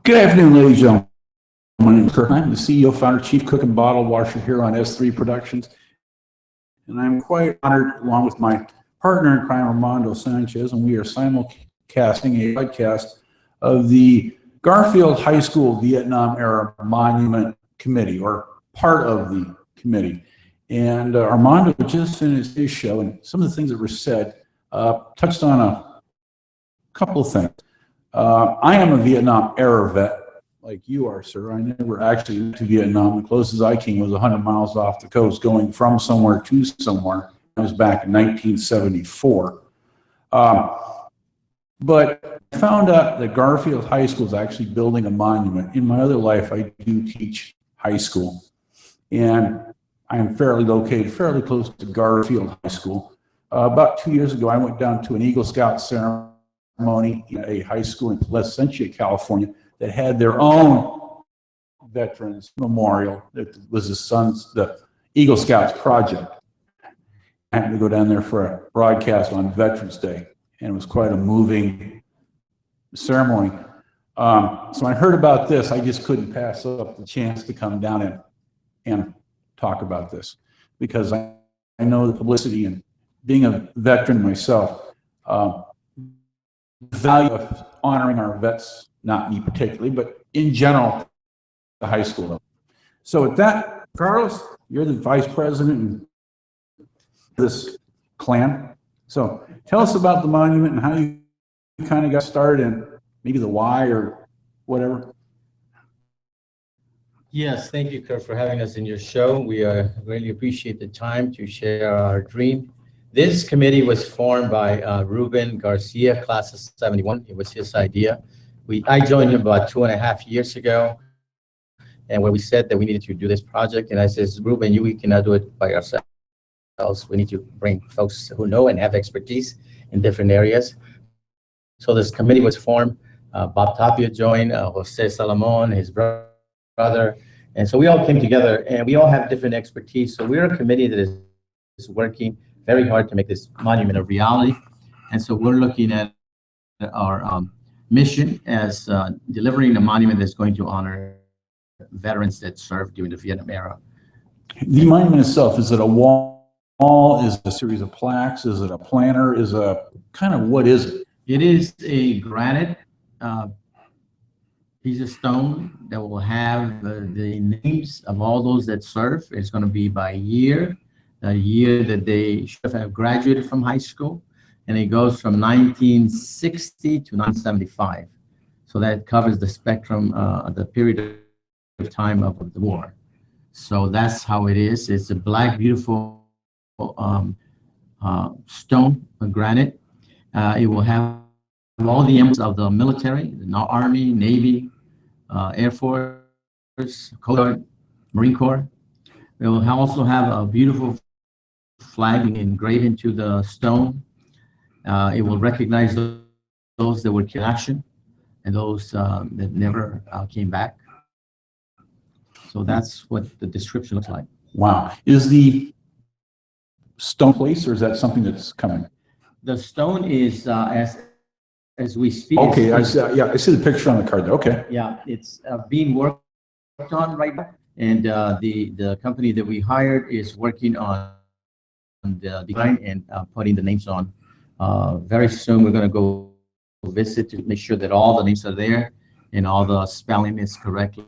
Good afternoon, ladies and gentlemen. My name is Kurt. I'm the CEO, founder, chief cook, and bottle washer here on S3 Productions. And I'm quite honored, along with my partner in crime, Armando Sanchez, and we are simulcasting a podcast of the Garfield High School Vietnam Era Monument Committee, or part of the committee. And Armando just finished his show, and some of the things that were said touched on a couple of things. I am a Vietnam era vet, like you are, sir. I never actually went to Vietnam. The closest I came was 100 miles off the coast, going from somewhere to somewhere. I was back in 1974. But I found out that Garfield High School is actually building a monument. In my other life, I do teach high school. And I am located fairly close to Garfield High School. About 2 years ago, I went down to an Eagle Scout ceremony in a high school in Placentia, California, that had their own Veterans Memorial. It was the Eagle Scouts project. I happened to go down there for a broadcast on Veterans Day, and it was quite a moving ceremony. So I heard about this. I just couldn't pass up the chance to come down and talk about this, because I know the publicity, and being a veteran myself, the value of honoring our vets, not me particularly, but in general, the high school level. So with that, Carlos, you're the vice president in this clan. So tell us about the monument and how you kind of got started, and maybe the why or whatever. Yes, thank you, Kurt, for having us in your show. We really appreciate the time to share our dream. This committee was formed by Ruben Garcia, class of 71. It was his idea. I joined him about 2.5 years ago, and when we said that we needed to do this project, and I says, Ruben, we cannot do it by ourselves. We need to bring folks who know and have expertise in different areas. So this committee was formed. Bob Tapia joined, Jose Salomon, his brother, and so we all came together, and we all have different expertise. So we're a committee that is working very hard to make this monument a reality. And so we're looking at our mission as delivering a monument that's going to honor veterans that served during the Vietnam era. The monument itself, is it a wall? Is it a series of plaques? Is it a planter? Is a kind of, what is it? It is a granite piece of stone that will have the names of all those that serve. It's going to be by year, the year that they should have graduated from high school, and it goes from 1960 to 1975. So that covers the spectrum, the period of time of the war. So that's how it is. It's a black, beautiful stone, granite. It will have all the emblems of the military, the Army, Navy, Air Force, Coast Guard, Marine Corps. It will also have a beautiful flag engraved into the stone. It will recognize those that were killed in action and those that never came back. So that's what the description looks like. Wow. Is the stone placed, or is that something that's coming? The stone is as we speak. Okay, I see the picture on the card there. Okay. Yeah, it's being worked on right now, and the company that we hired is working on the design and putting the names on. Very soon we're going to go visit to make sure that all the names are there and all the spelling is correctly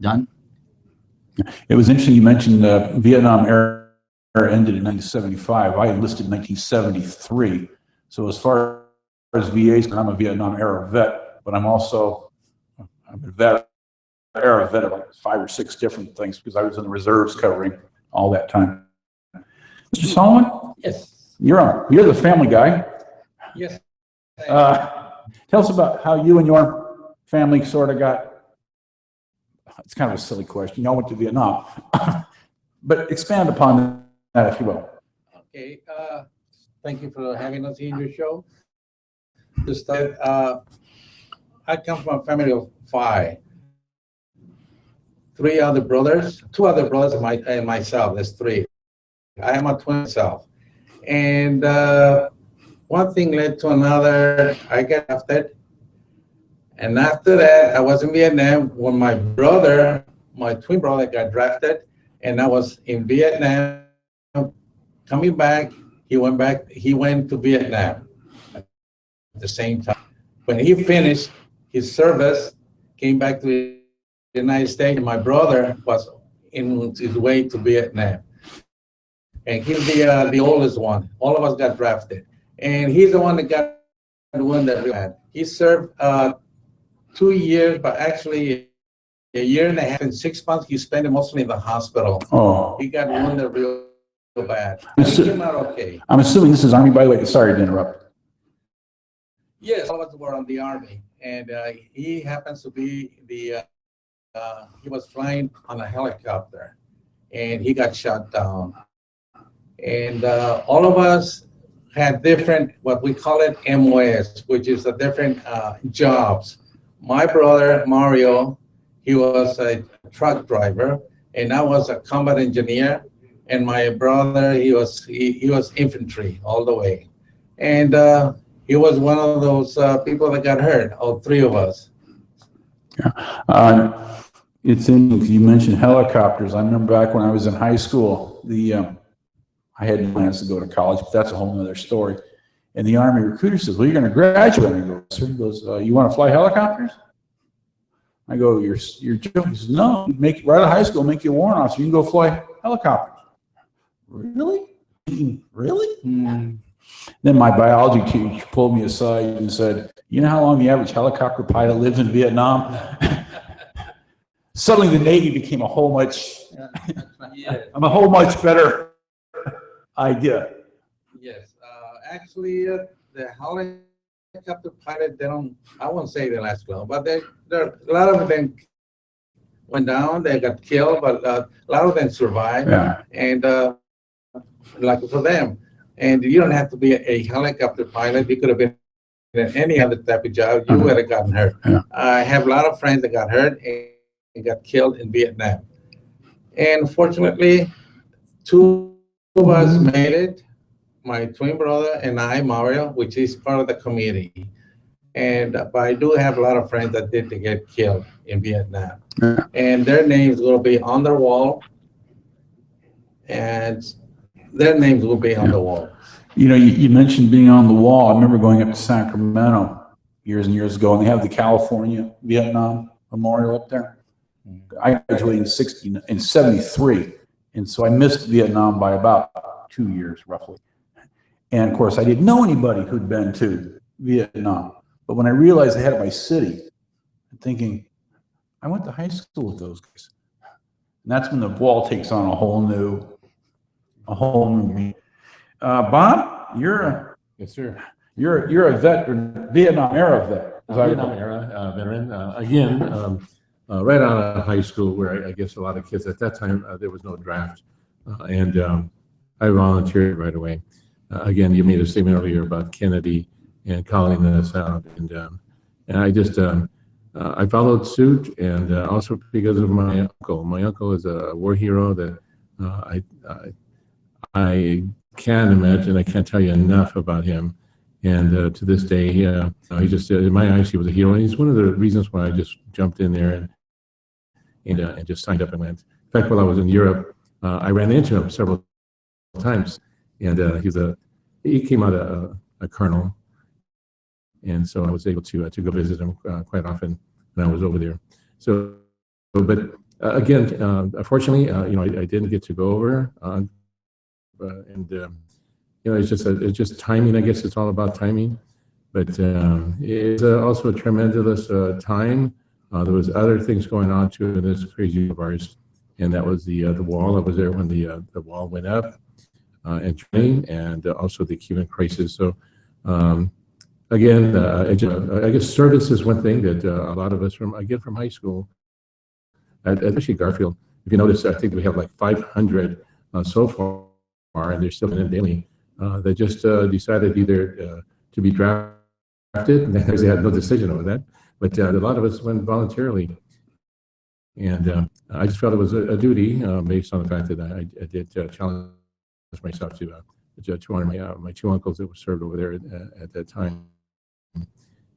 done. It was interesting you mentioned the Vietnam era ended in 1975. I enlisted in 1973. So as far as VAs, I'm a Vietnam era vet, but I'm a vet era vet of like 5 or 6 different things, because I was in the reserves covering all that time. Mr. Salomon? Yes. You're the family guy. Yes. Tell us about how you and your family sort of got, it's kind of a silly question. Y'all went to Vietnam, but expand upon that, if you will. Okay. Thank you for having us in your show. To start, I come from a family of 5. 3 other brothers, 2 other brothers, and myself. That's 3. I am a twin self. And one thing led to another. I got drafted And after that, I was in Vietnam when my brother, my twin brother, got drafted, and I was in Vietnam. Coming back, he went to Vietnam at the same time. When he finished his service, came back to the United States, and my brother was in his way to Vietnam. And he's the oldest one. All of us got drafted. And he's the one that got the one that we had. He served 2 years, but actually a year and a half and 6 months, he spent it mostly in the hospital. Oh, He got wounded real bad. But he came out okay. I'm assuming this is Army, by the way. Sorry to interrupt. Yes, all of us were on the Army. And he happens to be he was flying on a helicopter and he got shot down. And all of us had different, what we call it, MOS, which is a different jobs. My brother, Mario, he was a truck driver, and I was a combat engineer. And my brother, he was infantry all the way. And he was one of those people that got hurt, all three of us. Yeah. It's in, you mentioned helicopters. I remember back when I was in high school, I had plans to go to college, but that's a whole nother story. And the Army recruiter says, well, you're going to graduate. And I go, sir, he goes, you want to fly helicopters? I go, you're joking. He says, no, right out of high school, make you a warrant officer. You can go fly helicopters. Really? Really? Mm. Then my biology teacher pulled me aside and said, you know how long the average helicopter pilot lives in Vietnam? Suddenly the Navy became a whole much better idea. Yes, actually, the helicopter pilot, I won't say they last long, but a lot of them went down, they got killed, but a lot of them survived. Yeah. And like for them, and you don't have to be a helicopter pilot, you could have been in any other type of job, you would have gotten hurt. Yeah. I have a lot of friends that got hurt and got killed in Vietnam. And fortunately, two of us made it, my twin brother and I, Mario, which is part of the committee. And but I do have a lot of friends that did get killed in Vietnam. Yeah. And their names will be on the wall, and their names will be on the wall. You know, you mentioned being on the wall. I remember going up to Sacramento years and years ago, and they have the California Vietnam Memorial up there. I graduated in 73, and so I missed Vietnam by about 2 years, roughly. And of course, I didn't know anybody who'd been to Vietnam. But when I realized I had it by city, I'm thinking, I went to high school with those guys. And that's when the wall takes on a whole new meaning. Bob, yes, sir. You're a veteran, Vietnam era vet. Vietnam era veteran. Again, right out of high school, where I guess a lot of kids at that time, there was no draft. And I volunteered right away. Again, you made a statement earlier about Kennedy and calling us out. And I just, I followed suit, and also because of my uncle. My uncle is a war hero that I can't imagine, I can't tell you enough about him. And to this day, he just, in my eyes, he was a hero. And he's one of the reasons why I just jumped in there and just signed up and went. In fact, while I was in Europe, I ran into him several times. And he came out a colonel. And so I was able to go visit him quite often when I was over there. So, but again, unfortunately, I didn't get to go over. It's just timing. I guess it's all about timing. But it's also a tremendous time. There was other things going on too in this crazy of ours, and that was the wall. I was there when the wall went up, and training, and also the Cuban crisis. So again, I guess service is one thing that a lot of us from high school, especially Garfield. If you notice, I think we have like 500 so far, and they're still in it daily. They just decided either to be drafted, and they had no decision over that. But a lot of us went voluntarily, and I just felt it was a duty based on the fact that I did challenge myself to honor my two uncles that were served over there at that time,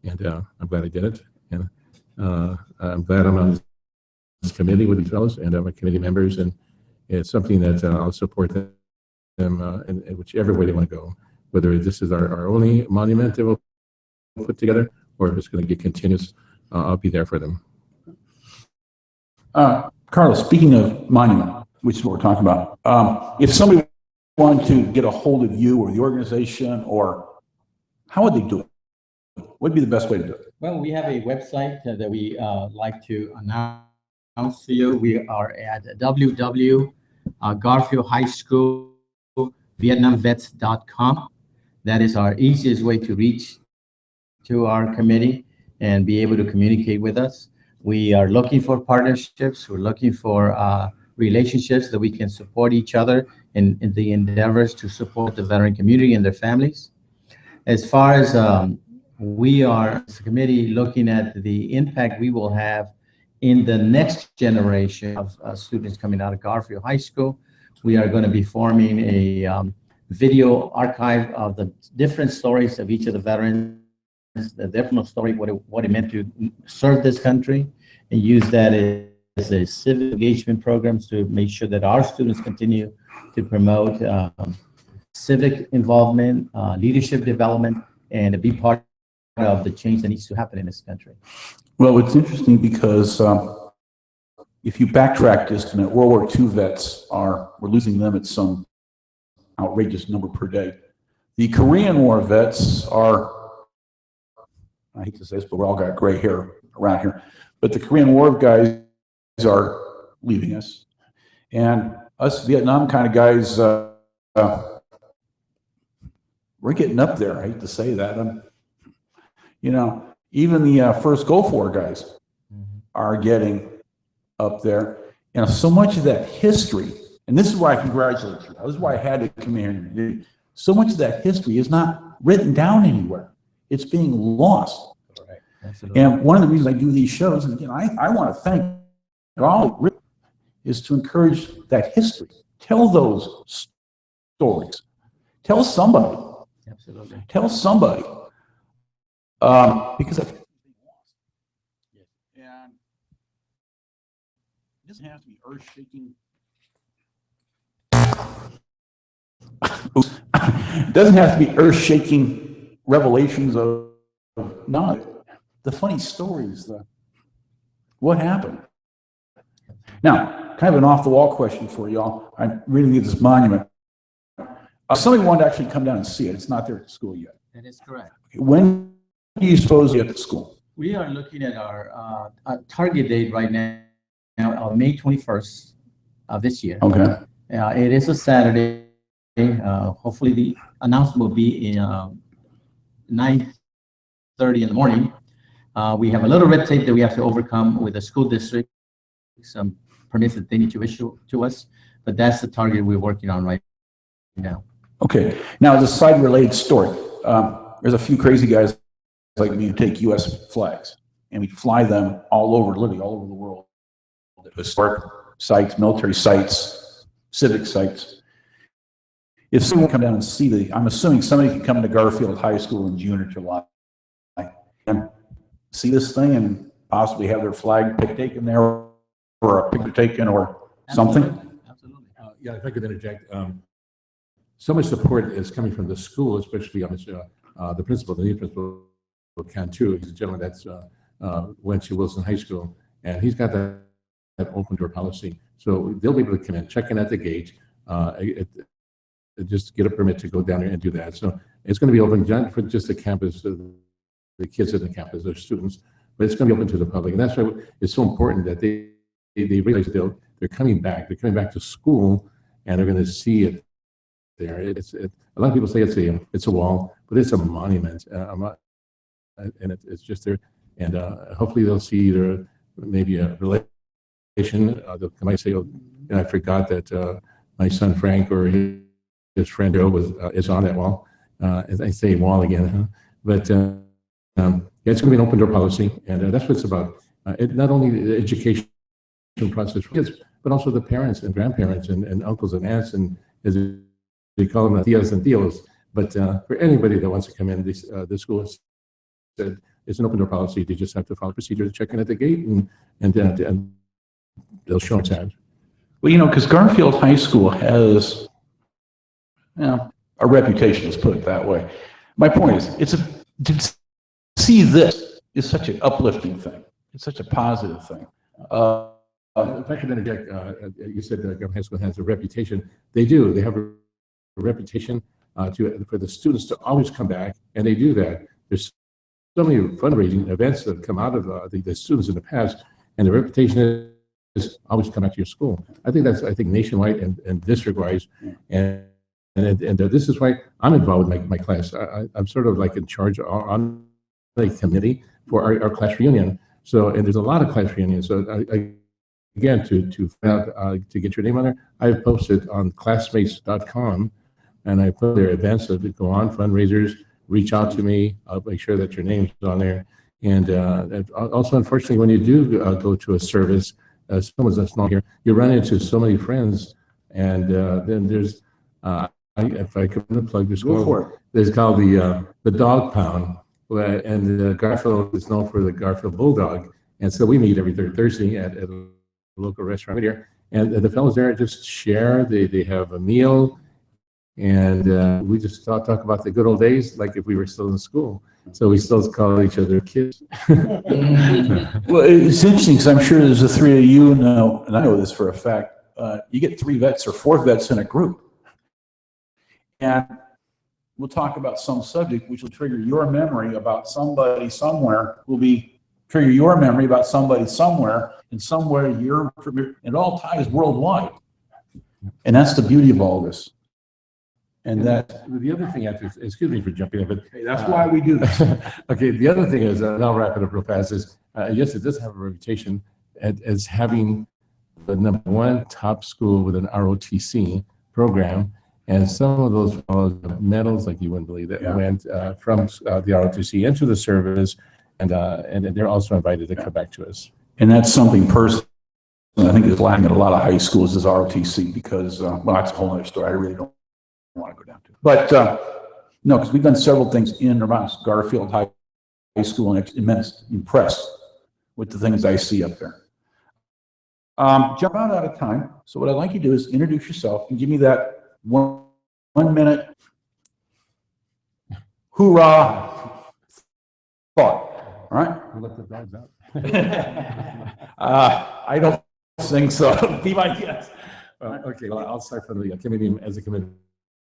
and I'm glad I did it. And I'm glad I'm on this committee with these fellows and my committee members, and it's something that I'll support them in whichever way they want to go, whether this is our only monument that we'll put together or if it's going to get continuous. I'll be there for them. Carlos, speaking of monument, which is what we're talking about, if somebody wanted to get a hold of you or the organization, or how would they do it? What would be the best way to do it? Well, we have a website that we like to announce to you. We are at www.garfieldhighschoolvietnamvets.com. That is our easiest way to reach to our committee and be able to communicate with us. We are looking for partnerships. We're looking for relationships that we can support each other in the endeavors to support the veteran community and their families. As far as we are, as a committee, looking at the impact we will have in the next generation of students coming out of Garfield High School, we are going to be forming a video archive of the different stories of each of the veterans, the different story, what it meant to serve this country, and use that as a civic engagement programs to make sure that our students continue to promote civic involvement, leadership development, and to be part of the change that needs to happen in this country. Well, it's interesting because if you backtrack just a minute, World War II vets we're losing them at some outrageous number per day. The Korean War vets are, I hate to say this, but we all got gray hair around here, but the Korean War guys are leaving us. And us Vietnam kind of guys, we're getting up there. I hate to say that. You know, even the first Gulf War guys are getting up there. And so much of that history, and this is why I congratulate you. This is why I had to come here. So much of that history is not written down anywhere. It's being lost. Right. Absolutely. And one of the reasons I do these shows, and again, I want to thank all, is to encourage that history. Tell those stories. Tell somebody. Absolutely. Tell somebody. Because it's being lost. And it doesn't have to be earth-shaking. It doesn't have to be earth-shaking revelations of no, the funny stories, what happened. Now, kind of an off-the-wall question for y'all. I'm reading this monument. Somebody wanted to actually come down and see it. It's not there at the school yet. That is correct. Okay, when do you suppose you at the school? We are looking at our target date right now of May 21st of this year. Okay. It is a Saturday. Hopefully the announcement will be in 9:30 in the morning. We have a little red tape that we have to overcome with the school district, some permits that they need to issue to us, but that's the target we're working on right now. Okay. Now, as a side related story, there's a few crazy guys like me who take U.S. flags and we fly them all over, literally all over the world. Historic sites, military sites, civic sites. If someone come down and see I'm assuming somebody can come to Garfield High School in June or July and see this thing and possibly have their flag taken there or a picture taken or something. Absolutely. Yeah, if I could interject, so much support is coming from the school, especially the principal, the new principal, Cantu. He's a gentleman that's went to Wilson High School, and he's got that open door policy. So they'll be able to come in, check in at the gate, just get a permit to go down there and do that. So it's going to be open not for just the campus, the kids at the campus, their students, but it's going to be open to the public. And that's why it's so important that they realize they're coming back. They're coming back to school, and they're going to see it there. A lot of people say it's a wall, but it's a monument, and it's just there. And hopefully they'll see either maybe a relation. They might say, "Oh, I forgot that my son Frank or his friend Joe is on that wall." As I say, wall again, huh? But yeah, it's going to be an open door policy, and that's what it's about. Not only the education process for kids, but also the parents and grandparents and uncles and aunts, and as they call them, tias and tios. But for anybody that wants to come in, the school has said it's an open door policy. They just have to follow procedure to check in at the gate, and they'll show us that. Well, you know, because Garfield High School has, you know, a reputation, let's put it that way. My point is, to see this is such an uplifting thing. It's such a positive thing. If I could interject, you said that Garfield High School has a reputation. They do. They have a reputation for the students to always come back, and they do that. There's so many fundraising events that have come out of the students in the past, and the reputation is always come back to your school. I think that's nationwide and district-wise, and this is why I'm involved with my class. I'm sort of like in charge on the committee for our class reunion. So, and there's a lot of class reunions. So again, to get your name on there, I've posted on classmates.com, and I put their events that go on, fundraisers. Reach out to me. I'll make sure that your name's on there. And also, unfortunately, when you do go to a service, someone's that's not here, you run into so many friends, and then there's if I could plug this, Go for it. There's called the Dog Pound, and Garfield is known for the Garfield Bulldog, and so we meet every third Thursday at a local restaurant here, and the fellows there just share. They have a meal, and we just talk about the good old days, like if we were still in school. So we still call each other kids. Well, it's interesting because I'm sure there's the three of you know, and I know this for a fact. You get 3 vets or 4 vets in a group, and we'll talk about some subject which will trigger your memory about somebody somewhere. Trigger your memory about somebody somewhere, and somewhere it all ties worldwide, and that's the beauty of all this. And that The other thing, excuse me for jumping in, but that's why we do this. okay, the other thing is, and I'll wrap it up real fast, is yes, it does have a reputation as having the #1 top school with an ROTC program, and some of those medals, like you wouldn't believe that, went from the ROTC into the service, and they're also invited to come back to us. And that's something personally I think is lacking at a lot of high schools is ROTC because, well, that's a whole other story. I really don't want to go down to. But no, because we've done several things in and around Garfield High School, and I'm impressed with the things I see up there. Jump out of time. So what I'd like you to do is introduce yourself and give me that one minute hoorah thought. All right? We'll let the dogs out. I don't think so. Be my guest. Okay, well, I'll start from the committee as a committee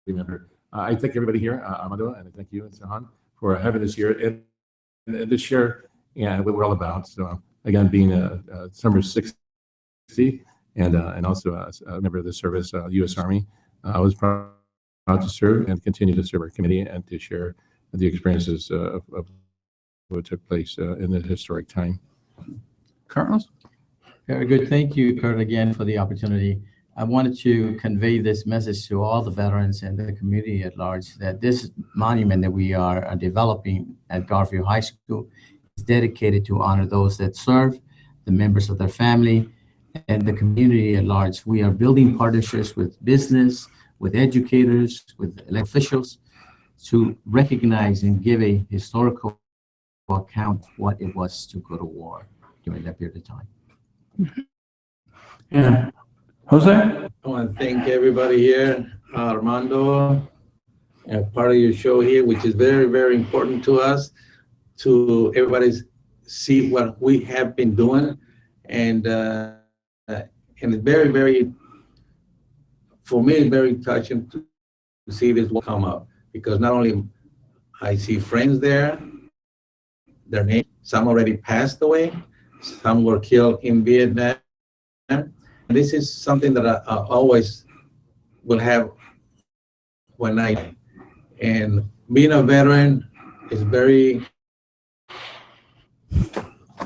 member. I thank everybody here, Armando, and I thank you and Hahn for having us here and this year, and what we're all about. So again, being a summer 60 and also a member of the service, U.S. Army, I was proud to serve and continue to serve our committee and to share the experiences of what took place in the historic time. Carlos? Very good. Thank you, Kurt, again for the opportunity. I wanted to convey this message to all the veterans and the community at large that this monument that we are developing at Garfield High School is dedicated to honor those that serve, the members of their family, and the community at large. We are building partnerships with business, with educators, with elected officials to recognize and give a historical account of what it was to go to war during that period of time. Yeah. Jose? I want to thank everybody here, Armando, part of your show here, which is very, very important to us, to everybody see what we have been doing. And it's very, very, for me, very touching to see this will come up, because not only I see friends there, their names, some already passed away, some were killed in Vietnam. This is something that I always will have when and being a veteran is very,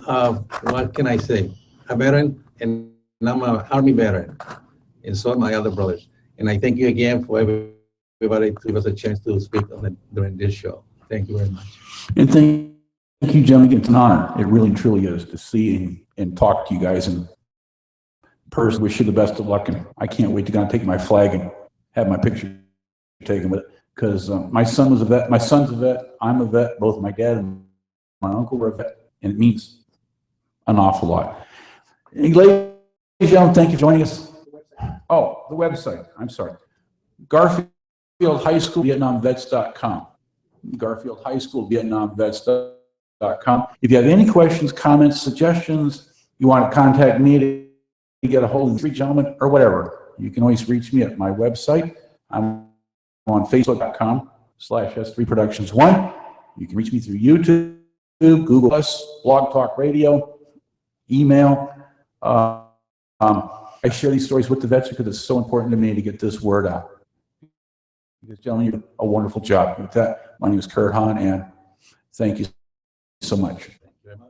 what can I say? A veteran, and I'm an Army veteran, and so are my other brothers. And I thank you again for everybody to give us a chance to speak during this show. Thank you very much. And thank you, gentlemen. It's an honor. It really, truly is to see and talk to you guys in person. Wish you the best of luck, and I can't wait to go and take my flag and have my picture taken with it, because my son was a vet. My son's a vet. I'm a vet. Both my dad and my uncle were a vet, and it means an awful lot. And ladies and gentlemen, thank you for joining us. Oh, the website, I'm sorry. Garfield High School, VietnamVets.com. Garfield High School, VietnamVets.com. If you have any questions, comments, suggestions, you want to contact me to get a hold of the three gentlemen or whatever, you can always reach me at my website. I'm on Facebook.com/S3Productions1. You can reach me through YouTube, Google+, Blog Talk Radio, email. I share these stories with the vets because it's so important to me to get this word out. Because, gentlemen, you do a wonderful job. With that, my name is Kurt Hahn, and thank you so much. Thank you very much.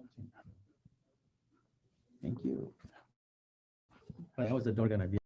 Thank you. How is the door gonna be?